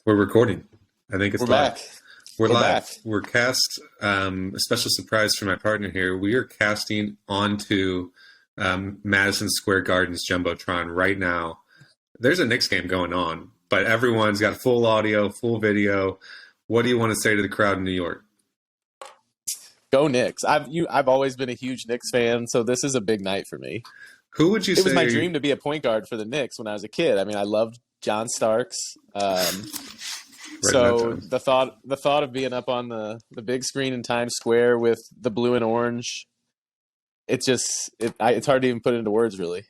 We're recording. I think it's We're live. back. We're live. Back. We're cast. A special surprise for my partner here. We are casting onto Madison Square Garden's Jumbotron right now. There's a Knicks game going on, but everyone's got full audio, full video. What do you want to say to the crowd in New York? Go Knicks. I've always been a huge Knicks fan, so this is a big night for me. Who would you say? It was my dream to be a point guard for the Knicks when I was a kid. I mean, I loved John Starks. So the thought of being up on the big screen in Times Square with the blue and orange, it's hard to even put into words, really.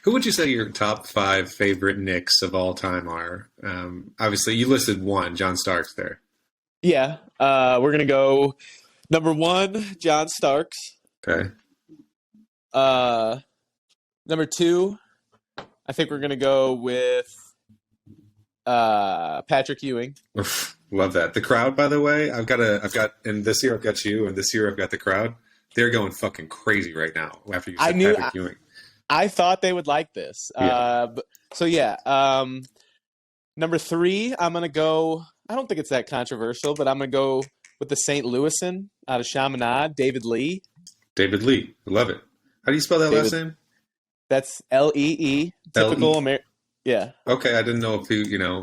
Who would you say your top 5 favorite Knicks of all time are? Obviously, you listed one, John Starks there. Yeah, we're gonna go number 1, John Starks. Okay. Number 2, I think we're gonna go with Patrick Ewing. Love that. The crowd, by the way, and this year I've got you, and this year I've got the crowd. They're going fucking crazy right now after you said Patrick Ewing. I thought they would like this. Number 3, I'm gonna go. I don't think it's that controversial, but I'm gonna go with the St. Louisan out of Chaminade, David Lee. David Lee, I love it. How do you spell that last name? That's Lee. Typical American. Yeah. Okay, I didn't know if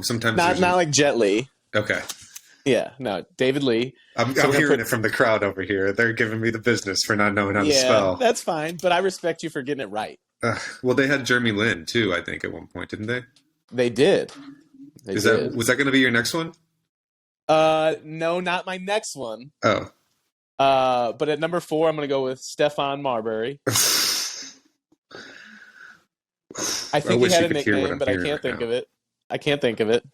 sometimes not like Jet Li. Okay. Yeah, no, David Lee. I'm hearing it from the crowd over here. They're giving me the business for not knowing how to spell. Yeah, that's fine, but I respect you for getting it right. Well, they had Jeremy Lin too, I think, at one point, didn't they? They did. Was that going to be your next one? No, not my next one. Oh. But at number 4, I'm going to go with Stephon Marbury. I think he had a nickname, but I can't think of it. I can't think of it.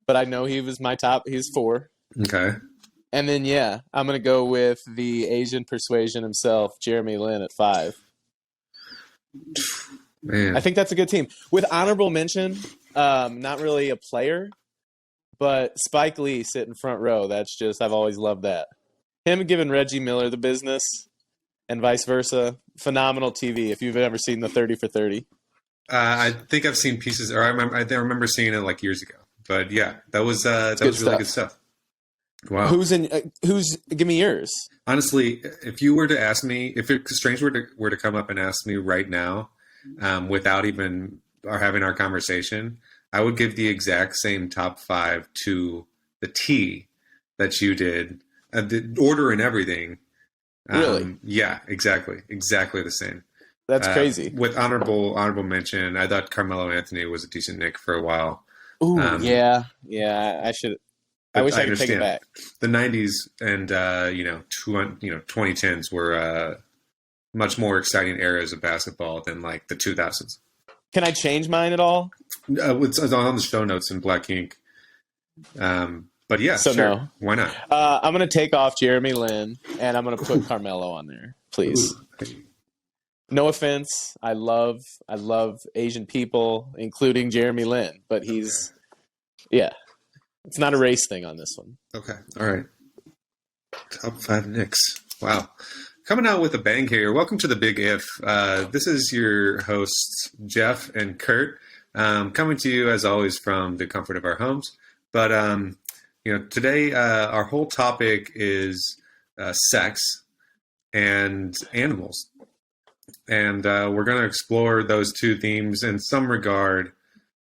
But I know he was my top. He's 4. Okay. And then, I'm going to go with the Asian persuasion himself, Jeremy Lin, at 5. Man. I think that's a good team. With honorable mention, not really a player, but Spike Lee sitting front row. That's just, I've always loved that. Him giving Reggie Miller the business and vice versa. Phenomenal TV if you've ever seen the 30 for 30. I think I've seen pieces, or I remember seeing it like years ago. But yeah, that was really good stuff. Wow. Give me yours. Honestly, if you were to ask me, if a stranger were to come up and ask me right now, without even having our conversation, I would give the exact same top 5 to the T that you did, the order and everything. Really? Yeah, exactly the same. That's crazy. With honorable mention, I thought Carmelo Anthony was a decent Knick for a while. Ooh, yeah. I wish I could take it back. The 90s and 2010s were much more exciting eras of basketball than like the 2000s. Can I change mine at all? It's on the show notes in black ink. But yeah, so sure. No. Why not? I'm going to take off Jeremy Lin, and I'm going to put Carmelo on there, please. Ooh. No offense. I love Asian people, including Jeremy Lin, but it's not a race thing on this one. Okay. All right. Top 5 Knicks. Wow. Coming out with a bang here. Welcome to the Big If. This is your hosts, Jeff and Kurt, coming to you as always from the comfort of our homes. But today our whole topic is sex and animals, and we're going to explore those two themes in some regard,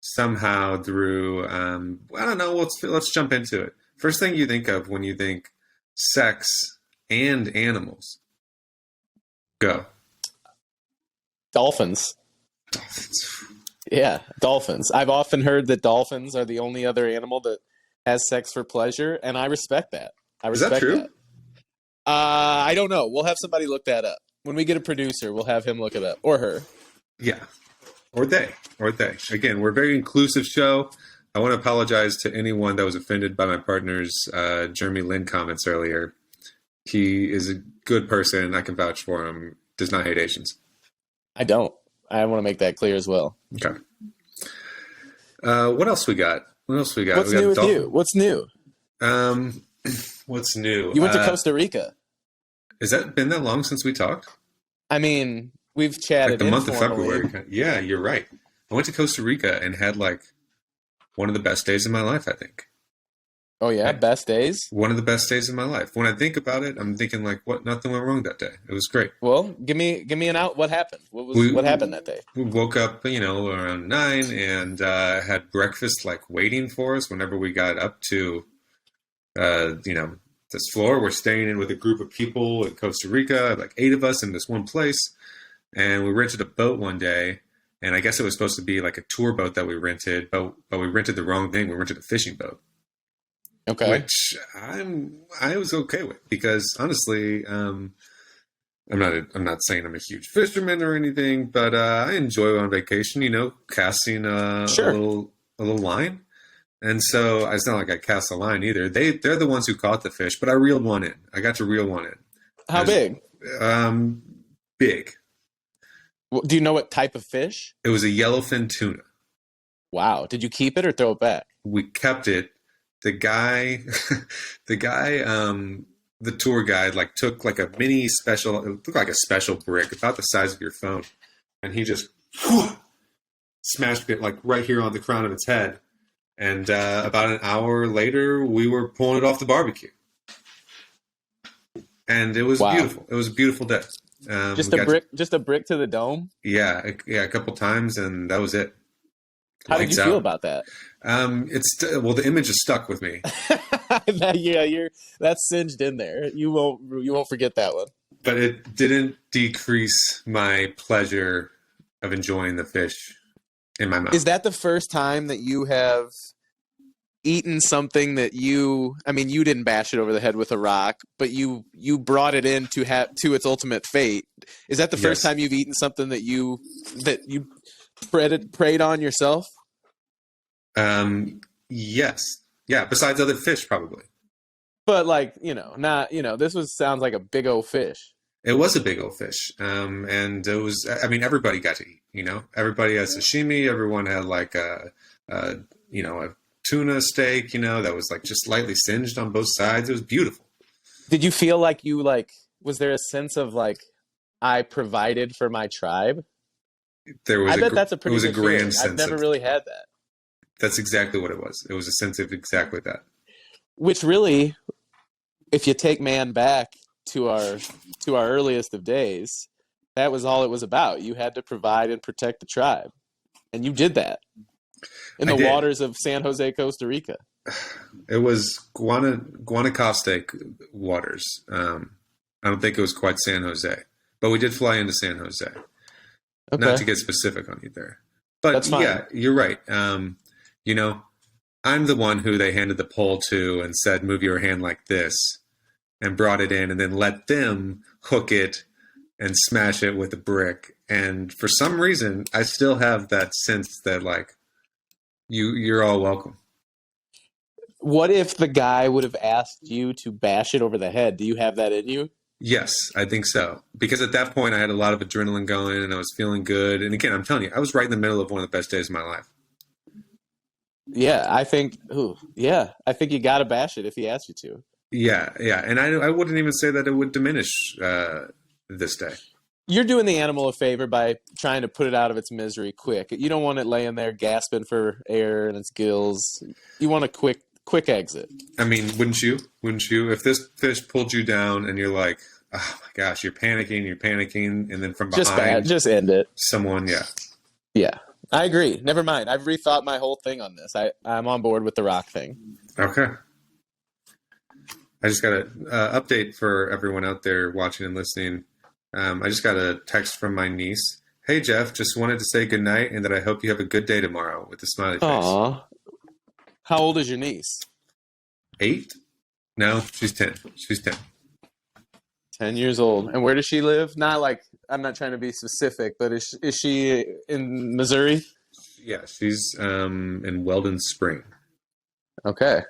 somehow through I don't know. Let's jump into it. First thing you think of when you think sex and animals. Go. Dolphins. Yeah, dolphins. I've often heard that dolphins are the only other animal that has sex for pleasure, and I respect that. Is that true? I don't know. We'll have somebody look that up. When we get a producer, we'll have him look it up. Or her. Yeah. Or they. Again, we're a very inclusive show. I want to apologize to anyone that was offended by my partner's Jeremy Lin comments earlier. He is a good person. I can vouch for him. Does not hate Asians. I don't. I want to make that clear as well. Okay. What else we got? What's new with you? What's new? What's new? You went to Costa Rica. Has that been that long since we talked? I mean, we've chatted like the month of February. Yeah, you're right. I went to Costa Rica and had one of the best days of my life, I think. Oh yeah, best days. One of the best days of my life. When I think about it, I'm thinking like, what? Nothing went wrong that day. It was great. Well, give me an out. What happened? What We happened that day? we woke up, around 9 and had breakfast like waiting for us whenever we got up to, this floor. We're staying in with a group of people in Costa Rica, like 8 of us in this one place, and we rented a boat one day. And I guess it was supposed to be like a tour boat that we rented, but we rented the wrong thing. We rented a fishing boat. Okay. Which I was okay with because honestly, I'm not saying I'm a huge fisherman or anything, but I enjoy on vacation, casting Sure. a little line. And so it's not like I cast a line either. They're the ones who caught the fish, but I reeled one in. I got to reel one in. How big? Big. Well, do you know what type of fish? It was a yellowfin tuna. Wow. Did you keep it or throw it back? We kept it. The guy, the tour guide, like took like a mini special, it looked like a special brick about the size of your phone, and he just smashed it like right here on the crown of its head. And about an hour later, we were pulling it off the barbecue, and it was beautiful. It was a beautiful day. Just a brick to the dome. Yeah, a couple times, and that was it. How did you feel about that? The image is stuck with me. That's singed in there. You won't forget that one. But it didn't decrease my pleasure of enjoying the fish in my mouth. Is that the first time that you have eaten something that you didn't bash it over the head with a rock, but you brought it in to its ultimate fate? Is that the first time you've eaten something that you preyed on yourself? Yes. Yeah, besides other fish, probably. But this sounds like a big old fish. It was a big old fish. And it was, everybody got to eat, everybody had sashimi. Everyone had like a tuna steak, that was like just slightly singed on both sides. It was beautiful. Did you feel like was there a sense of like, I provided for my tribe? I bet that's a pretty good feeling. I've never really had that. That's exactly what it was. It was a sense of exactly that. Which really, if you take man back to our earliest of days, that was all it was about. You had to provide and protect the tribe. And you did that in the waters of San Jose, Costa Rica. It was Guanacaste waters. I don't think it was quite San Jose. But we did fly into San Jose. Okay. Not to get specific on you there. But that's fine. Yeah, you're right. I'm the one who they handed the pole to and said, move your hand like this, and brought it in and then let them hook it and smash it with a brick. And for some reason, I still have that sense that like, you're all welcome. What if the guy would have asked you to bash it over the head? Do you have that in you? Yes, I think so. Because at that point, I had a lot of adrenaline going and I was feeling good. And again, I'm telling you, I was right in the middle of one of the best days of my life. Yeah, I think you got to bash it if he asks you to. Yeah. And I wouldn't even say that it would diminish this day. You're doing the animal a favor by trying to put it out of its misery quick. You don't want it laying there gasping for air in its gills. You want a quick exit. I mean, wouldn't you? If this fish pulled you down and you're like, oh my gosh, you're panicking, and then from behind, just end it. Someone, yeah. Yeah, I agree. Never mind. I've rethought my whole thing on this. I'm on board with the rock thing. Okay. I just got an update for everyone out there watching and listening. I just got a text from my niece. Hey, Jeff, just wanted to say goodnight and that I hope you have a good day tomorrow with a smiley face. Aww. How old is your niece? 8? No, she's 10. 10 years old. And where does she live? Not like, I'm not trying to be specific, but is she in Missouri? Yeah, she's in Weldon Spring. Okay.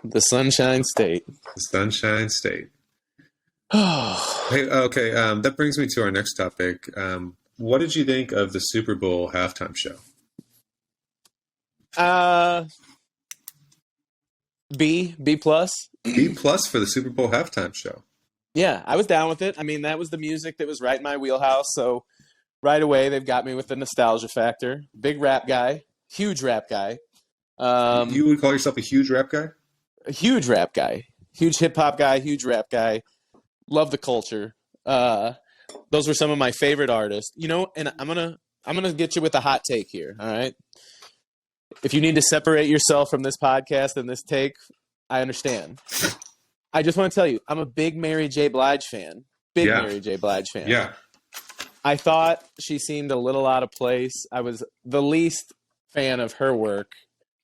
The Sunshine State. The Sunshine State. Hey, okay, that brings me to our next topic. What did you think of the Super Bowl halftime show? B plus. B plus for the Super Bowl halftime show. Yeah, I was down with it. I mean, that was the music that was right in my wheelhouse. So right away, they've got me with the nostalgia factor. Big rap guy, huge rap guy. You would call yourself a huge rap guy? A huge rap guy, huge hip hop guy, huge rap guy. Love the culture. Those were some of my favorite artists. And I'm gonna get you with a hot take here. All right. If you need to separate yourself from this podcast and this take, I understand. I just want to tell you, I'm a big Mary J. Blige fan. Mary J. Blige fan. Yeah. I thought she seemed a little out of place. I was the least fan of her work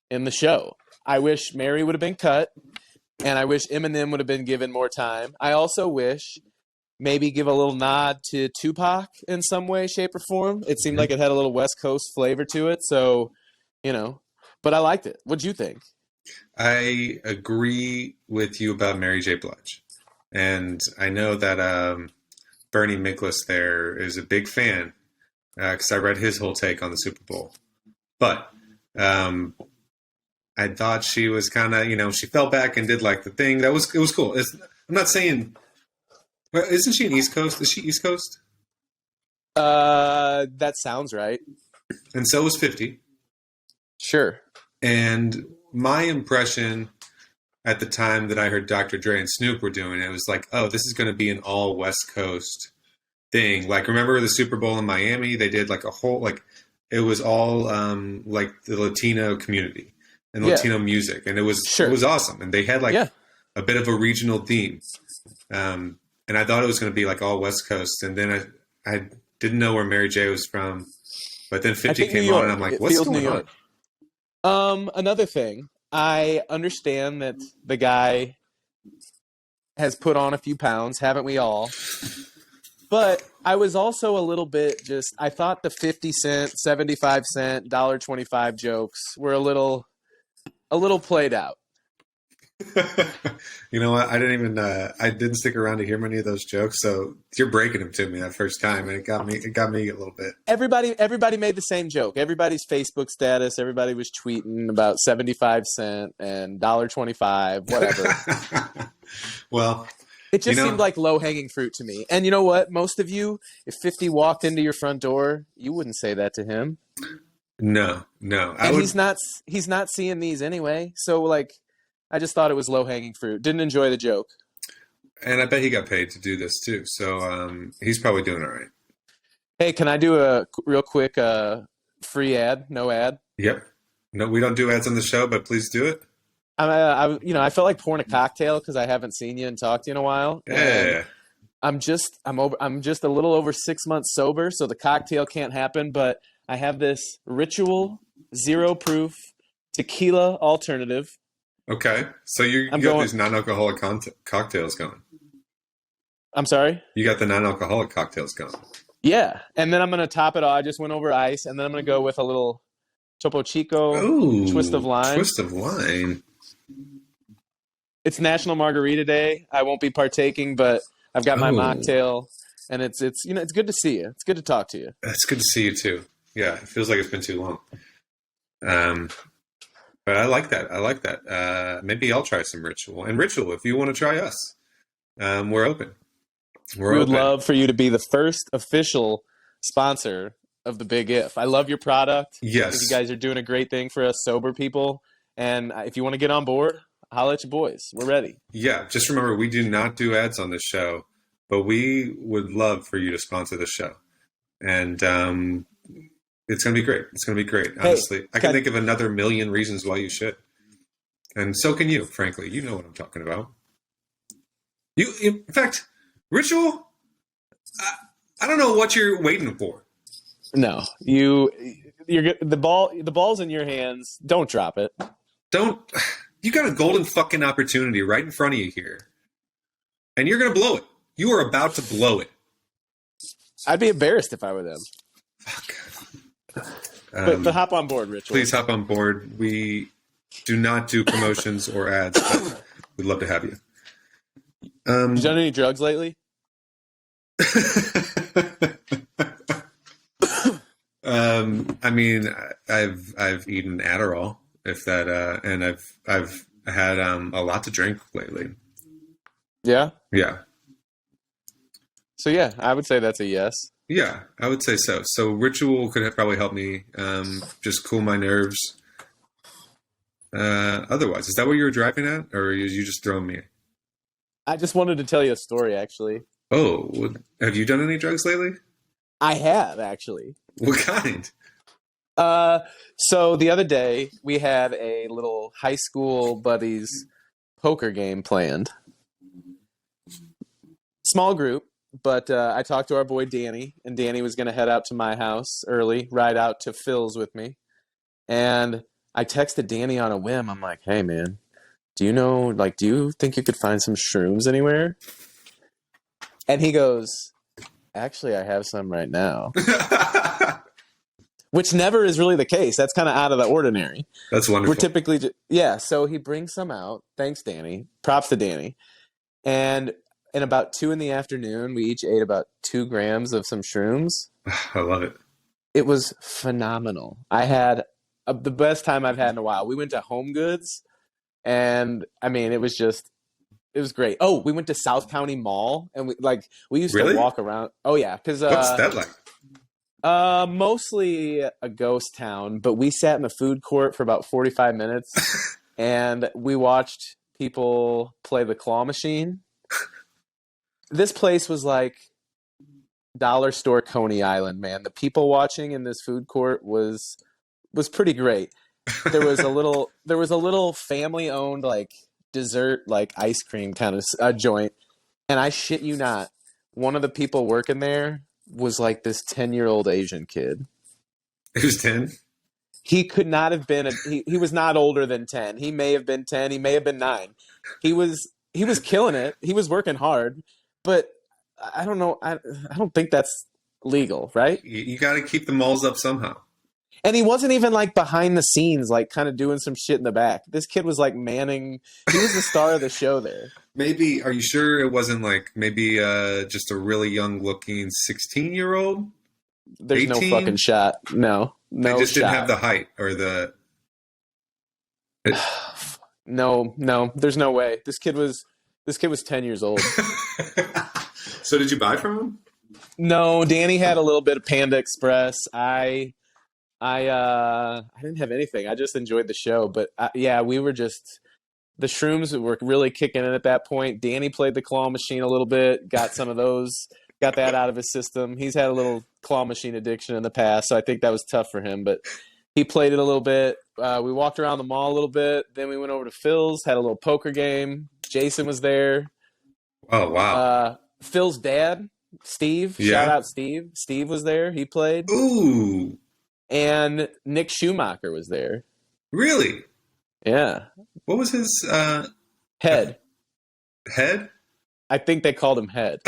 in the show. I wish Mary would have been cut, and I wish Eminem would have been given more time. I also wish maybe give a little nod to Tupac in some way, shape, or form. It seemed like it had a little West Coast flavor to it, so, but I liked it. What'd you think? I agree with you about Mary J. Blige. And I know that Bernie Miklasz there is a big fan because I read his whole take on the Super Bowl. But I thought she was kind of, she fell back and did like the thing. It was cool. I'm not saying, well, isn't she an East Coast? Is she East Coast? That sounds right. And so was 50. Sure. And my impression at the time that I heard Dr. Dre and Snoop were doing it was like, oh, this is going to be an all West Coast thing. Like, remember the Super Bowl in Miami? They did like a whole, like, it was all like the Latino community and Latino music. And it was awesome. And they had like a bit of a regional theme. And I thought it was going to be like all West Coast. And then I didn't know where Mary J was from. But then 50 came on and I'm like, what's going on? Another thing, I understand that the guy has put on a few pounds, haven't we all? But I was also a little bit I thought the 50 cent, 75 cent, $1.25 jokes were a little played out. You know what? I didn't stick around to hear many of those jokes. So you're breaking them to me that first time, and it got me a little bit. Everybody made the same joke. Everybody's Facebook status. Everybody was tweeting about 75 cent and $1.25, whatever. Well, it just seemed like low hanging fruit to me. And you know what? Most of you, if 50 walked into your front door, you wouldn't say that to him. No. He's not seeing these anyway. So like, I just thought it was low-hanging fruit. Didn't enjoy the joke. And I bet he got paid to do this, too. So he's probably doing all right. Hey, can I do a real quick free ad? No ad? Yep. No, we don't do ads on the show, but please do it. I felt like pouring a cocktail because I haven't seen you and talked to you in a while. Yeah. I'm just a little over 6 months sober, so the cocktail can't happen, but I have this Ritual 0 proof tequila alternative. Okay, so you got these non-alcoholic cocktails going. I'm sorry? You got the non-alcoholic cocktails going. Yeah, and then I'm going to top it all. I just went over ice, and then I'm going to go with a little Topo Chico twist of lime. Twist of lime. It's National Margarita Day. I won't be partaking, but I've got my mocktail, and it's good to see you. It's good to talk to you. It's good to see you too. Yeah, it feels like it's been too long. But I like that. Maybe I'll try some Ritual. And Ritual, if you want to try us, we're open. We would love for you to be the first official sponsor of the Big If. I love your product. Yes. You guys are doing a great thing for us sober people. And if you want to get on board, holla at your boys. We're ready. Yeah, just remember, we do not do ads on this show, but we would love for you to sponsor the show. And it's going to be great. It's going to be great. Honestly, I can think of another million reasons why you should. And so can you, frankly. You know what I'm talking about. In fact, Ritual, I don't know what you're waiting for. No, you're the ball's in your hands. Don't drop it. You got a golden fucking opportunity right in front of you here. And you're going to blow it. You are about to blow it. I'd be embarrassed if I were them. Fuck. But hop on board, Ritual. Please hop on board. We do not do promotions or ads, but we'd love to have you. You done any drugs lately? I mean, I've eaten Adderall, if that, and I've had a lot to drink lately. Yeah. Yeah. So yeah, I would say that's a yes. Yeah, I would say so. So Ritual could probably help me just cool my nerves. otherwise? Is that what you were driving at, or are you just throwing me? I just wanted to tell you a story, actually. Oh, have you done any drugs lately? I have, actually. What kind? Uh, so the other day we had a little high school buddies poker game planned. Small group, but I talked to our boy Danny, and Danny was going to head out to my house early, ride out to Phil's with me. And I texted Danny on a whim. I'm like, hey, man, do you think you could find some shrooms anywhere? And he goes, actually, I have some right now, which never is really the case. That's kind of out of the ordinary. That's We're wonderful. typically, yeah. So he brings some out. Thanks, Danny. Props to Danny. And in about 2 p.m, we each ate about 2 grams of some shrooms. I love it. It was phenomenal. I had the best time I've had in a while. We went to Home Goods, and I mean, it was great. Oh, we went to South County Mall, and we used Really? to walk around. Oh yeah, because What's that like? mostly a ghost town, but we sat in the food court for about 45 minutes, and we watched people play the claw machine. This place was like dollar store Coney Island, man. The people watching in this food court was pretty great. There was a little family owned like dessert like ice cream kind of joint, and I shit you not, one of the people working there was like this 10-year-old Asian kid. It was 10. He could not have been he was not older than 10. He may have been 10, he may have been 9. He was killing it. He was working hard, but I don't know. I don't think that's legal, right? You got to keep the malls up somehow. And he wasn't even like behind the scenes, like kind of doing some shit in the back. This kid was like manning. He was the star of the show there. Maybe, are you sure it wasn't like maybe just a really young looking 16-year-old? There's 18? no fucking shot. No They just shot. didn't have the height or the. No. There's no way. This kid was 10 years old. So did you buy from him? No, Danny had a little bit of Panda Express. I didn't have anything. I just enjoyed the show. But yeah, we were just the shrooms were really kicking in at that point. Danny played the claw machine a little bit, got some of those, got that out of his system. He's had a little claw machine addiction in the past, so I think that was tough for him. But he played it a little bit. We walked around the mall a little bit. Then we went over to Phil's, had a little poker game. Jason was there. Oh wow! Phil's dad, Steve. Yeah. Shout out Steve. Steve was there. He played. Ooh, And Nick Schumacher was there. really? Yeah. What was his Head. head? I think they called him Head.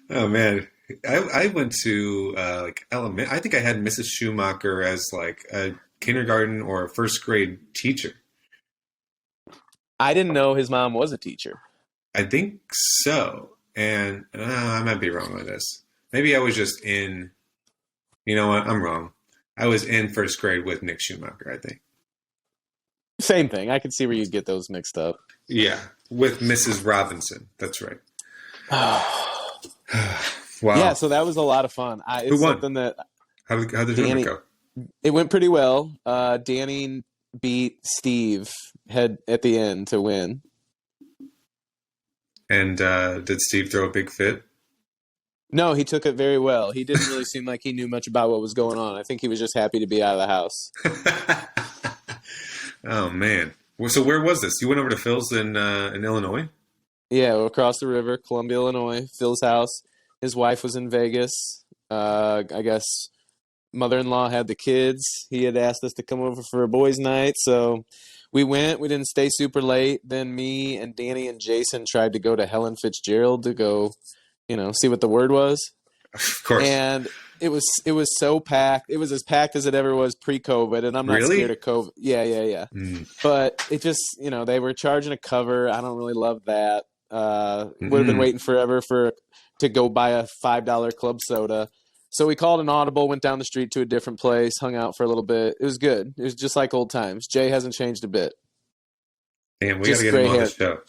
Oh man, I went to like element. I think I had Mrs. Schumacher as like a kindergarten or a first grade teacher. I didn't know his mom was a teacher. I think so, and I might be wrong on this. Maybe I was just in. You know what? I'm wrong. I was in first grade with Nick Schumacher, I think. Same thing. I could see where you'd get those mixed up. Yeah, with Mrs. Robinson. That's right. Wow. Yeah, so that was a lot of fun. It's Who won? something that How did the Danny- tournament go? it went pretty well. Danny beat Steve head at the end to win. And did Steve throw a big fit? No, he took it very well. He didn't really seem like he knew much about what was going on. I think he was just happy to be out of the house. Oh man! Well, so where was this? You went over to Phil's in Illinois. Yeah, across the river, Columbia, Illinois. Phil's house. His wife was in Vegas. I guess mother-in-law had the kids. He had asked us to come over for a boys' night, so we went. We didn't stay super late. Then me and Danny and Jason tried to go to Helen Fitzgerald to go, see what the word was. Of course. And it was so packed. It was as packed as it ever was pre-COVID, and I'm not Really? scared of COVID. Yeah. Mm. But it just, they were charging a cover. I don't really love that. Would have been waiting forever to go buy a $5 club soda. So we called an audible, went down the street to a different place, hung out for a little bit. It was good. It was just like old times. Jay hasn't changed a bit. Damn, we got Just to get him gray on the hair. show.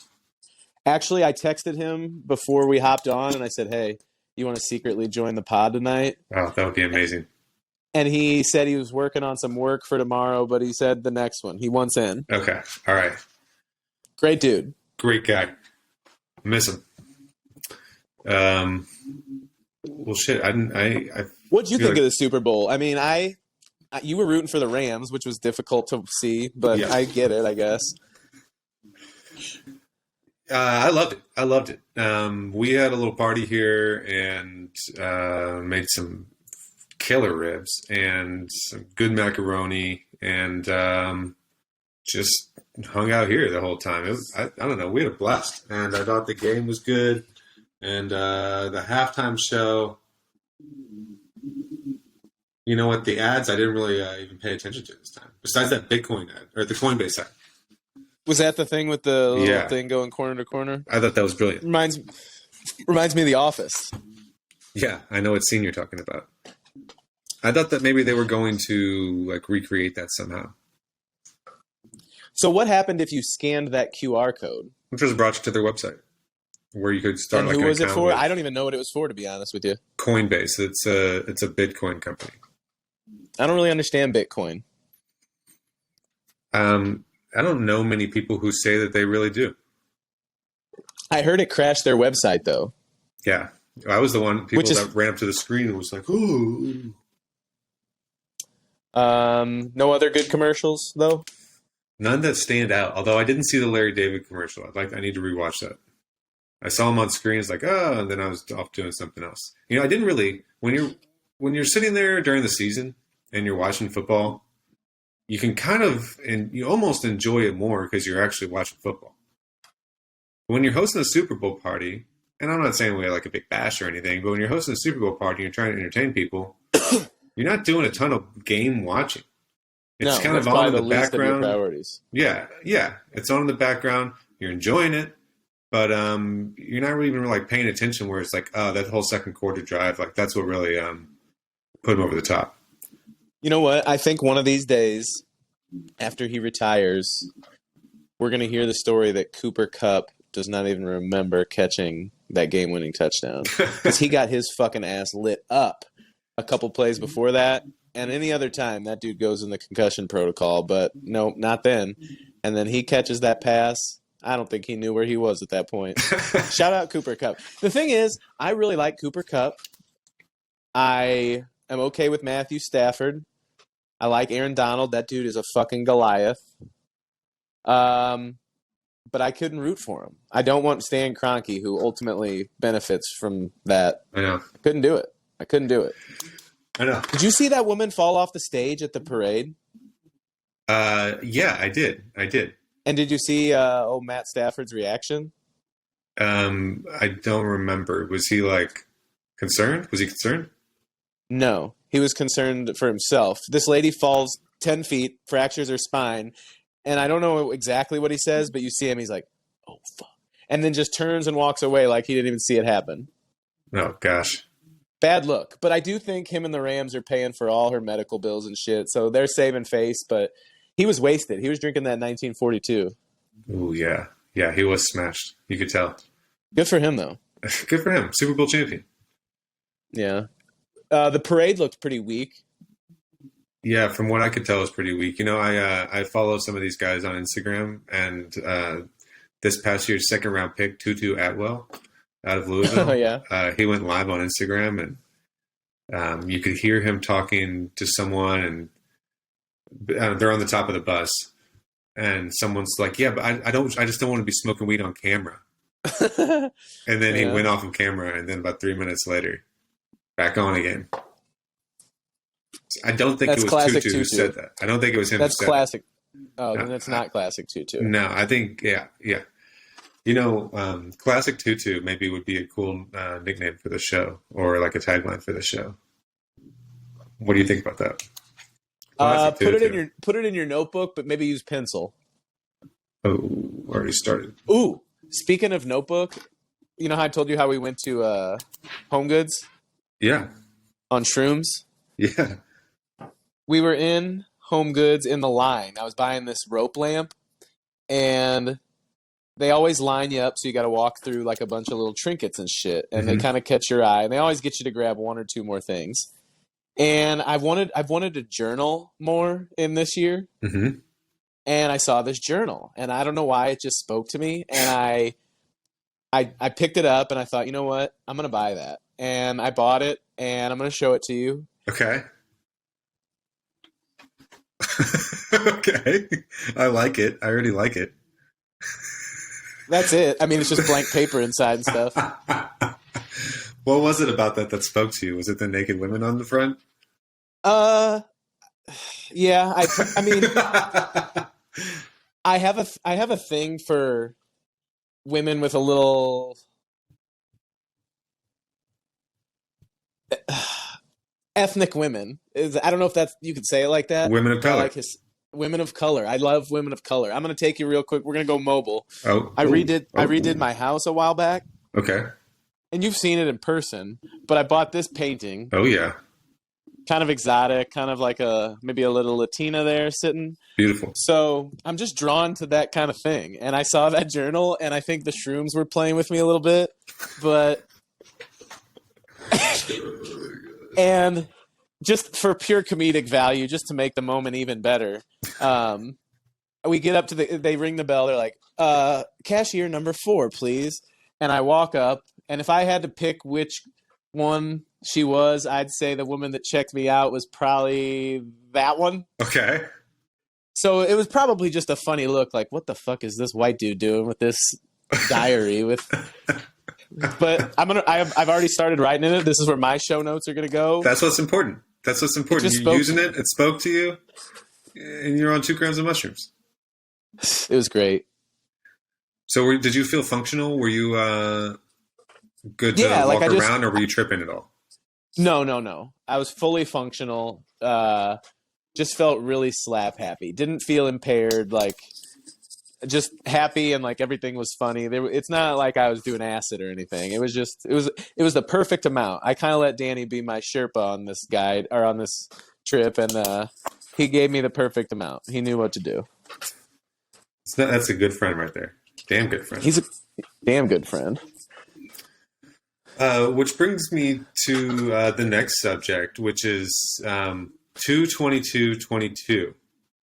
Actually, I texted him before we hopped on, and I said, hey, you want to secretly join the pod tonight? Oh, that would be amazing. And he said he was working on some work for tomorrow, but he said the next one. He wants in. Okay. All right. Great dude. Great guy. Miss him. Well, shit. I What'd you feel think like- of the Super Bowl? I mean, you were rooting for the Rams, which was difficult to see, but Yeah. I get it, I guess. I loved it. I loved it. We had a little party here and made some killer ribs and some good macaroni and just hung out here the whole time. It was, I don't know. We had a blast, and I thought the game was good. And the halftime show, you know what? The ads I didn't really even pay attention to this time. Besides that Bitcoin ad or the Coinbase ad. Was that the thing with the little Yeah. thing going corner to corner? I thought that was brilliant. Reminds me of The Office. Yeah, I know what scene you're talking about. I thought that maybe they were going to like recreate that somehow. So what happened if you scanned that QR code? Which was brought you to their website, where you could start And like who an was it account for? with I don't even know what it was for, to be honest with you. Coinbase. It's a Bitcoin company. I don't really understand Bitcoin. I don't know many people who say that they really do. I heard it crashed their website, though. Yeah, I was the one people Which is- that ran up to the screen and was like, "Ooh." No other good commercials, though? None that stand out. Although I didn't see the Larry David commercial. I need to rewatch that. I saw him on screen. It's like, oh, and then I was off doing something else. You know, I didn't really when you're sitting there during the season and you're watching football, you can kind of and you almost enjoy it more because you're actually watching football. When you're hosting a Super Bowl party, and I'm not saying we're like a big bash or anything, but when you're hosting a Super Bowl party and you're trying to entertain people, you're not doing a ton of game watching. It's kind of that's on in probably the least of your background. priorities. Yeah. It's on in the background. You're enjoying it, but you're not really even like paying attention. Where it's like, oh, that whole second quarter drive, like that's what really put him over the top. You know what? I think one of these days, after he retires, we're going to hear the story that Cooper Kupp does not even remember catching that game-winning touchdown because he got his fucking ass lit up a couple plays before that. And any other time, that dude goes in the concussion protocol. But no, not then. And then he catches that pass. I don't think he knew where he was at that point. Shout out Cooper Kupp. The thing is, I really like Cooper Kupp. I am okay with Matthew Stafford. I like Aaron Donald. That dude is a fucking Goliath. But I couldn't root for him. I don't want Stan Kroenke, who ultimately benefits from that. I know. I couldn't do it. I know. Did you see that woman fall off the stage at the parade? Yeah, I did. And did you see Matt Stafford's reaction? I don't remember. Was he like concerned? Was he concerned? No. He was concerned for himself. This lady falls 10 feet, fractures her spine, and I don't know exactly what he says, but you see him, he's like, oh, fuck. And then just turns and walks away like he didn't even see it happen. Oh, gosh. Bad look. But I do think him and the Rams are paying for all her medical bills and shit, so they're saving face, but he was wasted. He was drinking that 1942. Oh, yeah. Yeah, he was smashed. You could tell. Good for him, though. Good for him. Super Bowl champion. Yeah. The parade looked pretty weak. Yeah, from what I could tell, it was pretty weak. You know, I follow some of these guys on Instagram, and this past year's second round pick, Tutu Atwell, out of Louisville, Oh, yeah. he went live on Instagram, and you could hear him talking to someone, and they're on the top of the bus, and someone's like, "Yeah, but I just don't want to be smoking weed on camera." And then he Yeah. went off of camera, and then about 3 minutes later, back on again. I don't think That's it was classic Tutu who Tutu. said that. I don't think it was him That's who said classic. Oh, No, then it's not classic Tutu. that. No, I think, yeah. You know, Classic Tutu maybe would be a cool nickname for the show or like a tagline for the show. What do you think about that? Classic Put it in your notebook, but maybe use pencil. Oh, already started. Ooh, speaking of notebook, you know how I told you how we went to Home Goods Yeah. on shrooms? Yeah. We were in Home Goods in the line. I was buying this rope lamp, and they always line you up, so you got to walk through like a bunch of little trinkets and shit, and they kind of catch your eye, and they always get you to grab one or two more things. And I've wanted to journal more in this year. Mm-hmm. And I saw this journal, and I don't know why it just spoke to me. And I picked it up, and I thought, you know what? I'm going to buy that. And I bought it, and I'm going to show it to you. Okay. Okay. I like it. I already like it. That's it. I mean, it's just blank paper inside and stuff. What was it about that spoke to you? Was it the naked women on the front? Yeah. I mean, I have a thing for women with a little ethnic women. I don't know if that's, you could say it like that. Women of color. Women of color. I love women of color. I'm going to take you real quick. We're going to go mobile. I redid my house a while back. Okay. And you've seen it in person, but I bought this painting. Oh yeah. Kind of exotic, kind of like maybe a little Latina there sitting. Beautiful. So I'm just drawn to that kind of thing. And I saw that journal, and I think the shrooms were playing with me a little bit, but and just for pure comedic value, just to make the moment even better, we get up to they ring the bell. They're like, cashier number 4, please. And I walk up, and if I had to pick which one she was, I'd say the woman that checked me out was probably that one. Okay. So it was probably just a funny look, like, what the fuck is this white dude doing with this diary? But I've already started writing in it. This is where my show notes are going to go. That's what's important. You're using it. It spoke to you, and you're on 2 grams of mushrooms. It was great. So did you feel functional? Were you good to walk around, or were you tripping at all? No. I was fully functional. Just felt really slap happy. Didn't feel impaired. Like, just happy, and like everything was funny. It's not like I was doing acid or anything. It was the perfect amount. I kind of let Danny be my Sherpa on this guide or on this trip, and he gave me the perfect amount. He knew what to do. That's a good friend right there. Damn good friend. He's a damn good friend. Which brings me to the next subject, which is 2/22/22.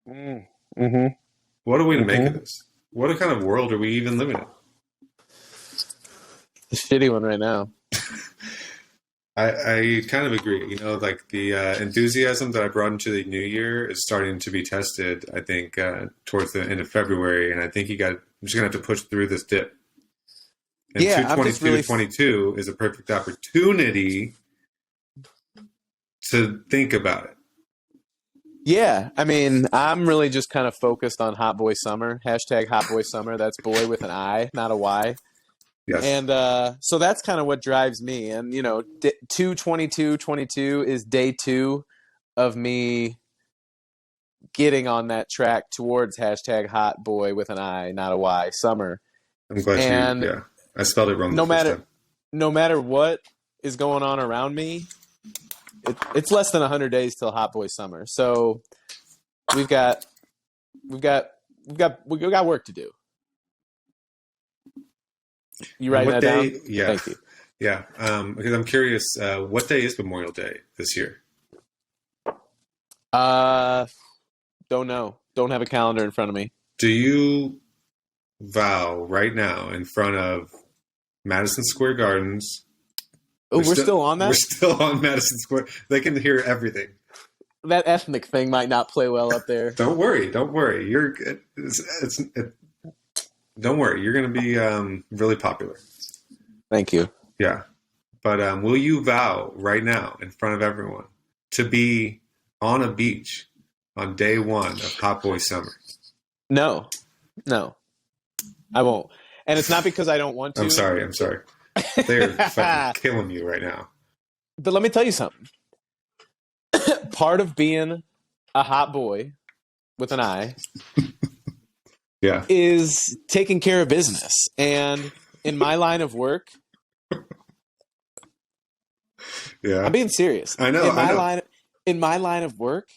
Mm-hmm. What are we to make of this? What kind of world are we even living in? The shitty one right now. I kind of agree. You know, like the enthusiasm that I brought into the new year is starting to be tested, I think, towards the end of February. And I think I'm just going to have to push through this dip. And 2/22/22 is a perfect opportunity to think about it. Yeah, I mean, I'm really just kind of focused on Hot Boi Summer. Hashtag Hot Boi Summer. That's boy with an I, not a Y. Yes. And so that's kind of what drives me. And, 2/22/22 is day 2 of me getting on that track towards hashtag Hot Boy with an I, not a Y, summer. I'm glad I spelled it wrong. No matter what is going on around me, it's less than 100 days till Hot Boy Summer. So we've got work to do. You writing that down? Yeah. Thank you. Yeah. Because I'm curious, what day is Memorial Day this year? Don't know. Don't have a calendar in front of me. Do you vow right now in front of Madison Square Gardens? Oh, we're still on that? We're still on Madison Square. They can hear everything. That ethnic thing might not play well up there. Don't worry. You're don't worry. You're going to be really popular. Thank you. Yeah. But will you vow right now in front of everyone to be on a beach on day 1 of Hot Boy Summer? No, I won't. And it's not because I don't want to. I'm sorry. They're fucking killing you right now. But let me tell you something. Part of being a hot boy with an I is taking care of business. And in my line of work, I'm being serious. I know. In my line of work,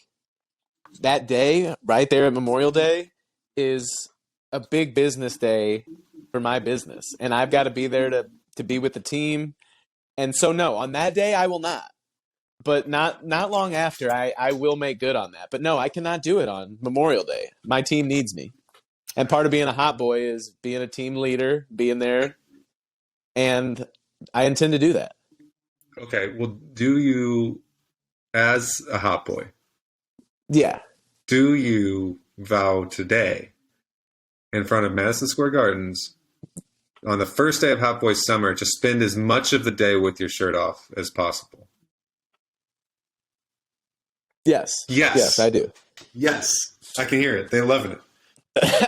that day right there at Memorial Day is a big business day for my business. And I've got to be there to be with the team. And so, no, on that day, I will not. but not long after, I will make good on that. But no, I cannot do it on Memorial Day. My team needs me. And part of being a hot boy is being a team leader, being there, and I intend to do that. Okay. Well, do you, as a hot boy, Yeah. do you vow today in front of Madison Square Gardens on the first day of Hot Boy Summer to spend as much of the day with your shirt off as possible? Yes. Yes. Yes, I do. Yes. I can hear it. They're loving it.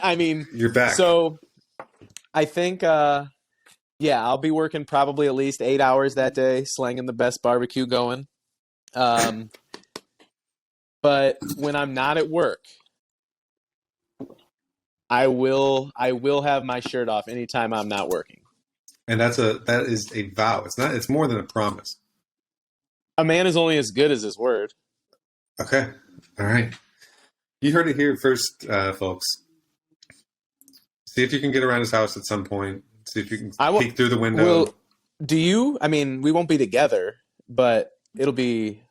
I mean, You're back. so I think, yeah, I'll be working probably at least 8 hours that day, slanging the best barbecue going. But when I'm not at work, I will have my shirt off anytime I'm not working. And that is a vow. It's more than a promise. A man is only as good as his word. Okay. All right. You heard it here first, folks. See if you can get around his house at some point. See if you can peek through the window. Well, do you? I mean, we won't be together, but it'll be.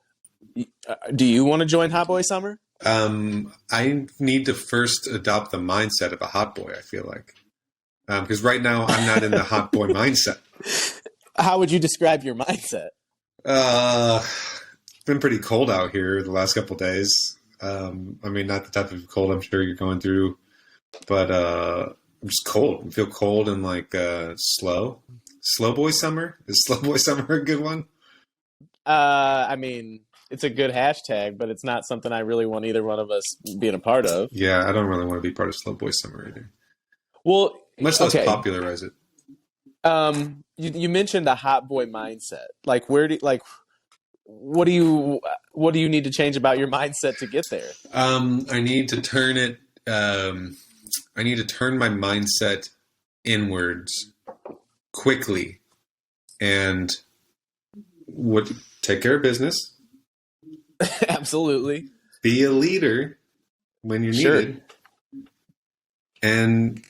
Do you want to join Hot Boy Summer? I need to first adopt the mindset of a hot boy, I feel like. Because right now I'm not in the hot boy mindset. How would you describe your mindset? It's been pretty cold out here the last couple of days. I mean, not the type of cold I'm sure you're going through, but I'm just cold. I feel cold and like slow. Slow boy summer? Is slow boy summer a good one? I mean, it's a good hashtag, but it's not something I really want either one of us being a part of. Yeah, I don't really want to be part of slow boy summer either. Well, much less popularize it. You mentioned a hot boy mindset. Like, what do you need to change about your mindset to get there? I need to turn it. I need to turn my mindset inwards quickly, and take care of business. Absolutely. Be a leader when you're needed, and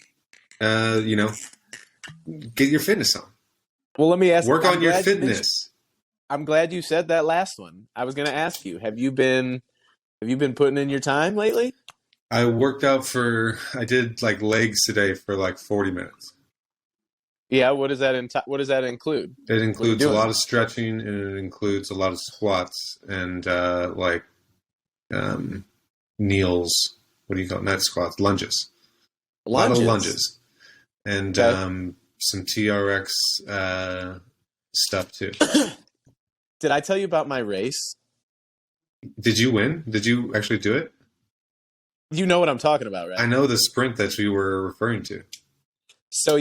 get your fitness on. Well, let me ask. Work on your fitness. I'm glad you said that last one. I was going to ask you: Have you been putting in your time lately? I worked out I did like legs today for like 40 minutes. Yeah, what does that include? It includes a lot of stretching, and it includes a lot of squats and kneels. What do you call it? Not squats, lunges. A lot of lunges. And some TRX stuff too. Did I tell you about my race? Did you win? Did you actually do it? You know what I'm talking about, right? I know the sprint that you were referring to. So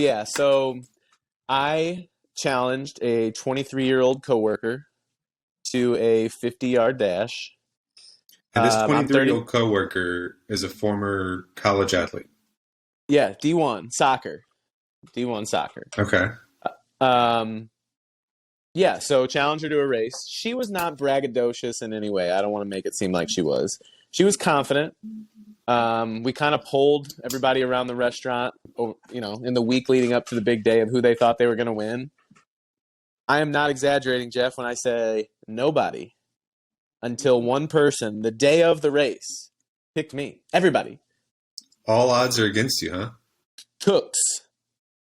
I challenged a 23-year-old coworker to a 50-yard dash. And this 23-year-old coworker is a former college athlete. Yeah, D1 soccer. Okay. Yeah, so challenge her to a race. She was not braggadocious in any way. I don't want to make it seem like she was. She was confident. We kind of polled everybody around the restaurant, in the week leading up to the big day of who they thought they were going to win. I am not exaggerating, Jeff, when I say nobody until one person, the day of the race, picked me. Everybody. All odds are against you, huh? Cooks,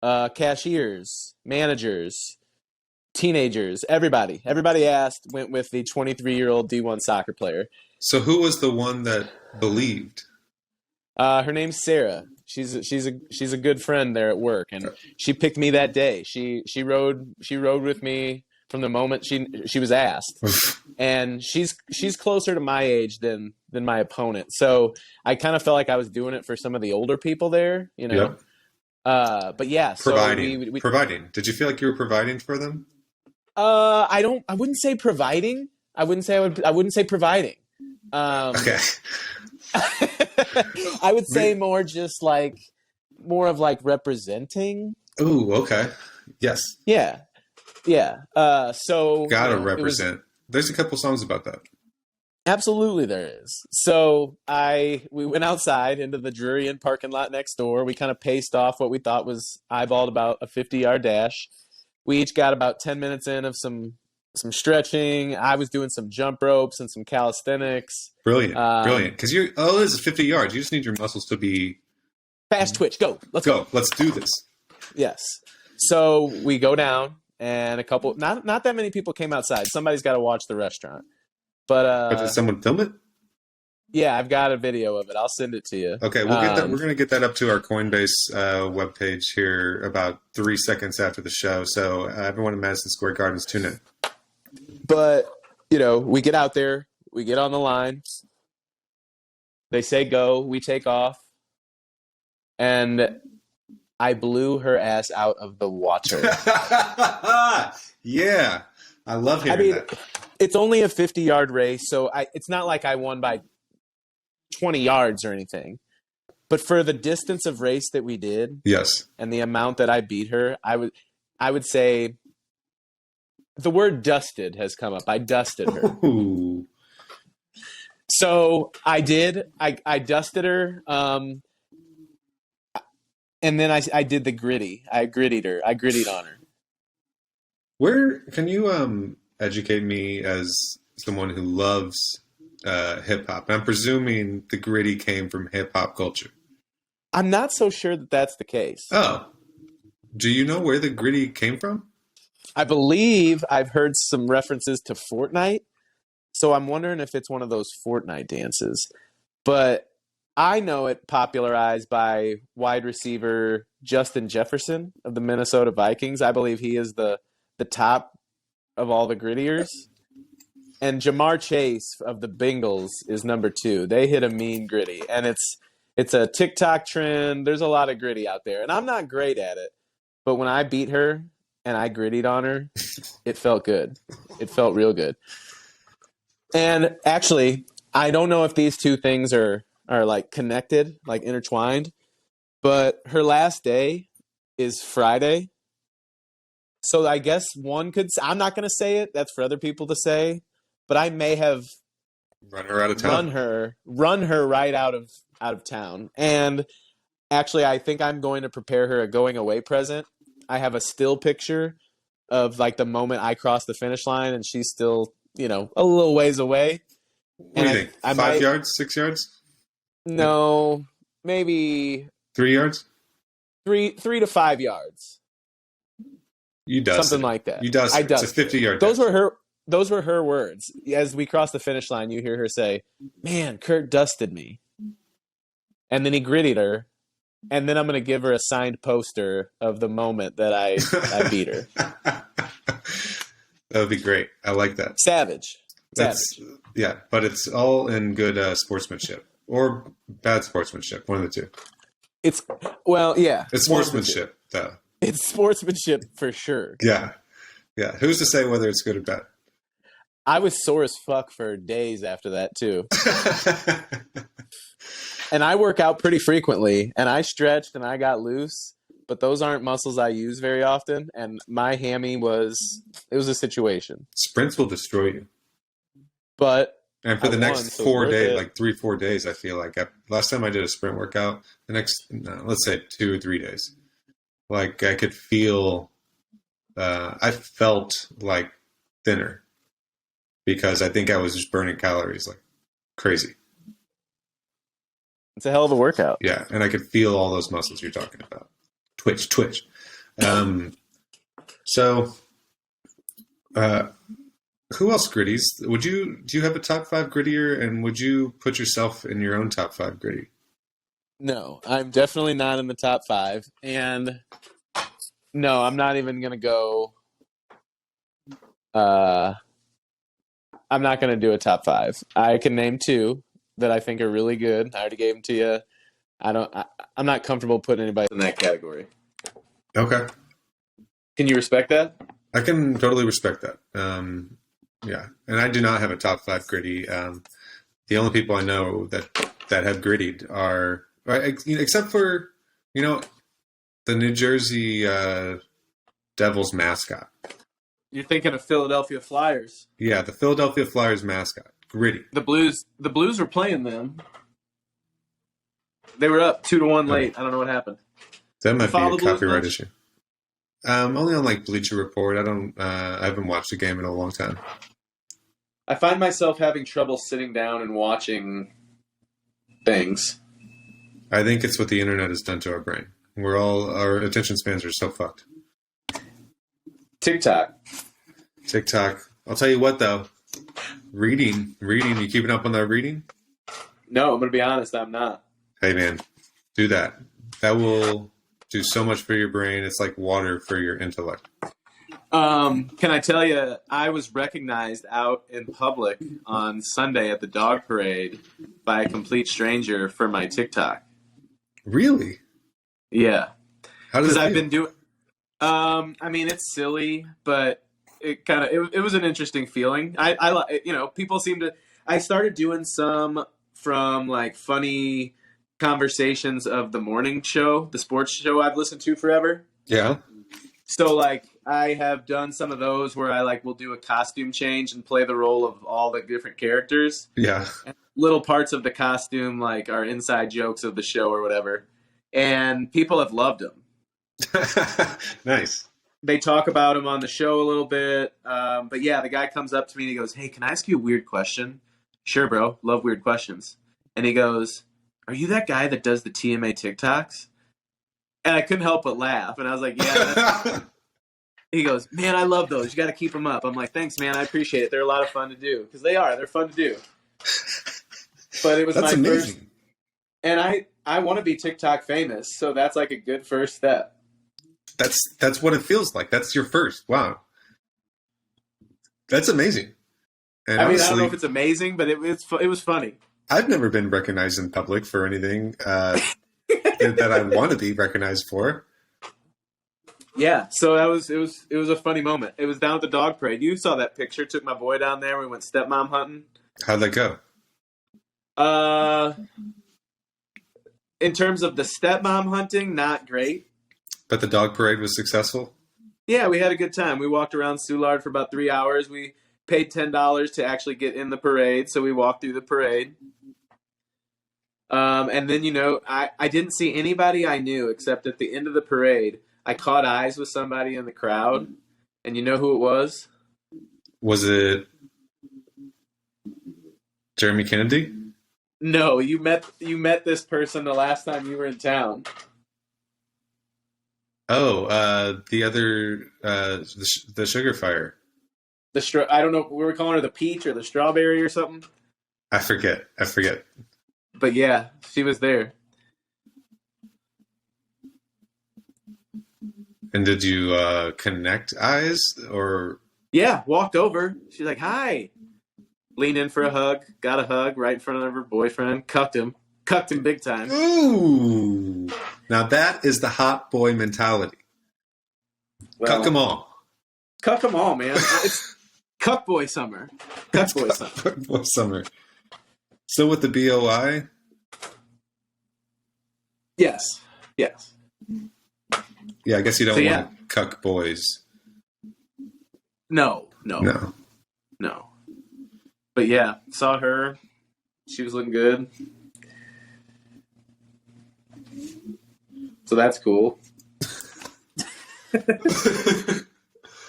cashiers, managers, teenagers, everybody went with the 23-year-old D1 soccer player. So who was the one that believed? Her name's Sarah. She's a good friend there at work, and she picked me that day. She rode with me from the moment she was asked, and she's closer to my age than my opponent. So I kind of felt like I was doing it for some of the older people there, Yep. But yeah, providing. Providing. Did you feel like you were providing for them? I wouldn't say providing. I wouldn't say providing. Okay. I would say more of representing. Ooh, okay. Yes. Yeah. So gotta represent. There's a couple songs about that. Absolutely, there is. So we went outside into the Drury parking lot next door. We kind of paced off what we thought was eyeballed about a 50-yard dash. We each got about 10 minutes in of some some stretching. I was doing some jump ropes and some calisthenics. Brilliant. Because this is 50 yards. You just need your muscles to be Fast twitch. Go. Let's go. Let's do this. Yes. So we go down, and a couple, not that many people came outside. Somebody's got to watch the restaurant. But did someone film it? Yeah, I've got a video of it. I'll send it to you. Okay, we'll get that. We're going to get that up to our Coinbase webpage here about 3 seconds after the show. So everyone in Madison Square Gardens, tune in. But, we get out there. We get on the line. They say go. We take off. And I blew her ass out of the water. Yeah. I love hearing that. It's only a 50-yard race, so it's not like I won by 20 yards or anything. But for the distance of race that we did, yes, and the amount that I beat her, I would say the word dusted has come up. I dusted her. Ooh. So I did. I dusted her. And then I did the gritty. I grittied her. I grittied on her. Where can you educate me as someone who loves hip hop? I'm presuming the gritty came from hip hop culture. I'm not so sure that that's the case. Oh, do you know where the gritty came from? I believe I've heard some references to Fortnite, so I'm wondering if it's one of those Fortnite dances. But I know it popularized by wide receiver Justin Jefferson of the Minnesota Vikings. I believe he is the top of all the grittiers. And Jamar Chase of the Bengals is number 2. They hit a mean gritty. And it's a TikTok trend. There's a lot of gritty out there. And I'm not great at it. But when I beat her and I grittied on her, it felt good. It felt real good. And actually, I don't know if these two things are like connected, like intertwined, but her last day is Friday. So I guess I'm not going to say it. That's for other people to say, but I may have run her out of town, run her right out of town. And actually, I think I'm going to prepare her a going away present. I have a still picture of like the moment I crossed the finish line and she's still, a little ways away. What do you think? 5 yards, 6 yards? No, maybe 3 yards. 3 to 5 yards. You dusted something like that. You dusted. It's a 50-yard. Those were her words. As we crossed the finish line, you hear her say, "Man, Kurt dusted me," and then he grittied her. And then I'm going to give her a signed poster of the moment that I beat her. That would be great. I like that. Savage. Yeah, but it's all in good sportsmanship or bad sportsmanship. One of the two. It's sportsmanship, though. It's sportsmanship for sure. Yeah. Who's to say whether it's good or bad? I was sore as fuck for days after that, too. And I work out pretty frequently, and I stretched and I got loose, but those aren't muscles I use very often, and my hammy was a situation. Sprints will destroy you. And for the next 4 days, like 3-4 days, I feel like last time I did a sprint workout, let's say 2 or 3 days, like I could feel, I felt like thinner because I think I was just burning calories like crazy. It's a hell of a workout. Yeah, and I could feel all those muscles you're talking about. Twitch. So, who else gritties? Do you have a top 5 grittier, and would you put yourself in your own top 5 gritty? No, I'm definitely not in the top 5. And no, I'm not even going to go. I'm not going to do a top 5. I can name 2 that I think are really good. I already gave them to you. I'm not comfortable putting anybody in that category. Okay. Can you respect that? I can totally respect that. Yeah, and I do not have a top 5 gritty. The only people I know that have grittied are, except for, the New Jersey Devils mascot. You're thinking of Philadelphia Flyers. Yeah, the Philadelphia Flyers mascot. Gritty. The Blues were playing them. They were up 2-1 late. I don't know what happened. That might be a copyright issue. Only on like Bleacher Report. I haven't watched a game in a long time. I find myself having trouble sitting down and watching things. I think it's what the internet has done to our brain. Our attention spans are so fucked. TikTok. I'll tell you what though. Reading. You keeping up on that reading? No, I'm going to be honest, I'm not. Hey man, do that. That will do so much for your brain. It's like water for your intellect. Can I tell you, I was recognized out in public on Sunday at the dog parade by a complete stranger for my TikTok. Really? Yeah. How does it feel? I've been doing. I mean, it's silly, but it was an interesting feeling. I people seem to. I started doing some from like funny conversations of the morning show, the sports show I've listened to forever. Yeah. So like I have done some of those where I like will do a costume change and play the role of all the different characters. Yeah. And little parts of the costume like are inside jokes of the show or whatever. And people have loved them. Nice. They talk about him on the show a little bit. But yeah, the guy comes up to me and he goes, "Hey, can I ask you a weird question?" "Sure, bro. Love weird questions." And he goes, "Are you that guy that does the TMA TikToks?" And I couldn't help but laugh. And I was like, yeah. He goes, "Man, I love those. You got to keep them up." I'm like, "Thanks, man. I appreciate it. They're a lot of fun to do." Because they are. They're fun to do. But it was That's my amazing. first. And I want to be TikTok famous. So that's like a good first step. That's what it feels like. That's your first. Wow. That's amazing. And I mean, honestly, I don't know if it's amazing, but it was funny. I've never been recognized in public for anything that I want to be recognized for. Yeah, so it was a funny moment. It was down at the dog parade. You saw that picture. Took my boy down there. We went stepmom hunting. How'd that go? In terms of the stepmom hunting, not great. But the dog parade was successful? Yeah, we had a good time. We walked around Soulard for about 3 hours. We paid $10 to actually get in the parade, so we walked through the parade. And then, I didn't see anybody I knew except at the end of the parade. I caught eyes with somebody in the crowd, and you know who it was? Was it Jeremy Kennedy? No, you met this person the last time you were in town. Oh, the other, the Sugar Fire. I don't know, we were calling her the peach or the strawberry or something. I forget. But yeah, she was there. And did you connect eyes or? Yeah, walked over. She's like, "Hi." Leaned in for a hug. Got a hug right in front of her boyfriend. Cucked him big time. Ooh. Now that is the hot boy mentality. Well, Cuck them all. Cuck them all, man. It's cuck boy summer. Cuck boy summer. Cuck boy summer. Still with the BOI? Yes. Yeah, I guess you don't want to cuck boys. No. But yeah, saw her. She was looking good. So that's cool.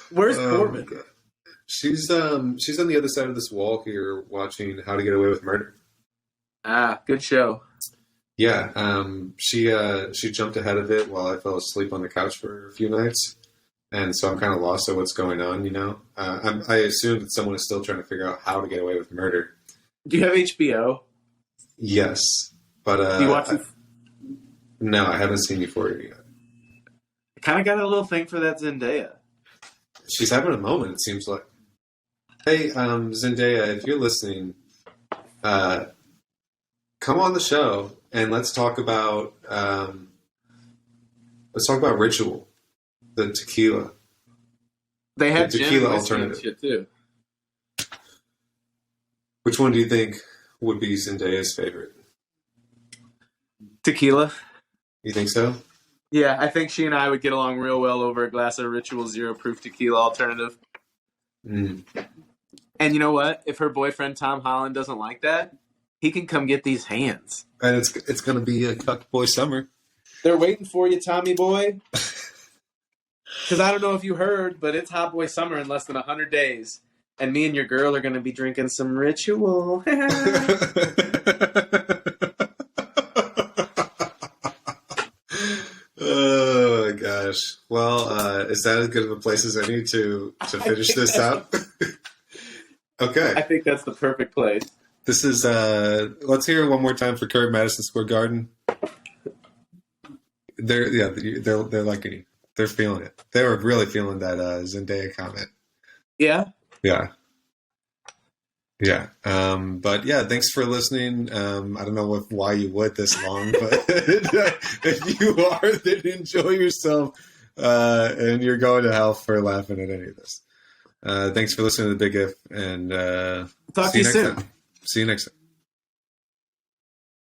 Where's Corbin? She's on the other side of this wall here watching How to Get Away with Murder. Ah, good show. Yeah, she jumped ahead of it while I fell asleep on the couch for a few nights. And so I'm kind of lost at what's going on, I assume that someone is still trying to figure out how to get away with murder. Do you have HBO? Yes, but do you watch no, I haven't seen Euphoria yet. I kind of got a little thing for that Zendaya. She's having a moment, it seems like. Hey, Zendaya, if you're listening, come on the show and let's talk about Ritual. The tequila. They have the tequila gin alternative shit too. Which one do you think would be Zendaya's favorite? Tequila. You think so? Yeah, I think she and I would get along real well over a glass of Ritual Zero Proof Tequila alternative. Mm. And you know what? If her boyfriend Tom Holland doesn't like that, he can come get these hands. And it's going to be a cuck boy summer. They're waiting for you, Tommy boy. Because I don't know if you heard, but it's Hot Boy Summer in less than 100 days. And me and your girl are going to be drinking some Ritual. Oh gosh. Well, is that as good of a place as any to finish this out? Okay. I think that's the perfect place. This is let's hear it one more time for Kurt, Madison Square Garden. They're liking you. They're feeling it. They were really feeling that Zendaya comment. Yeah. Yeah. Yeah. But yeah, thanks for listening. I don't know why you would this long, but if you are, then enjoy yourself. And you're going to hell for laughing at any of this. Thanks for listening to the Big If, and Talk to you soon. time. See you next time.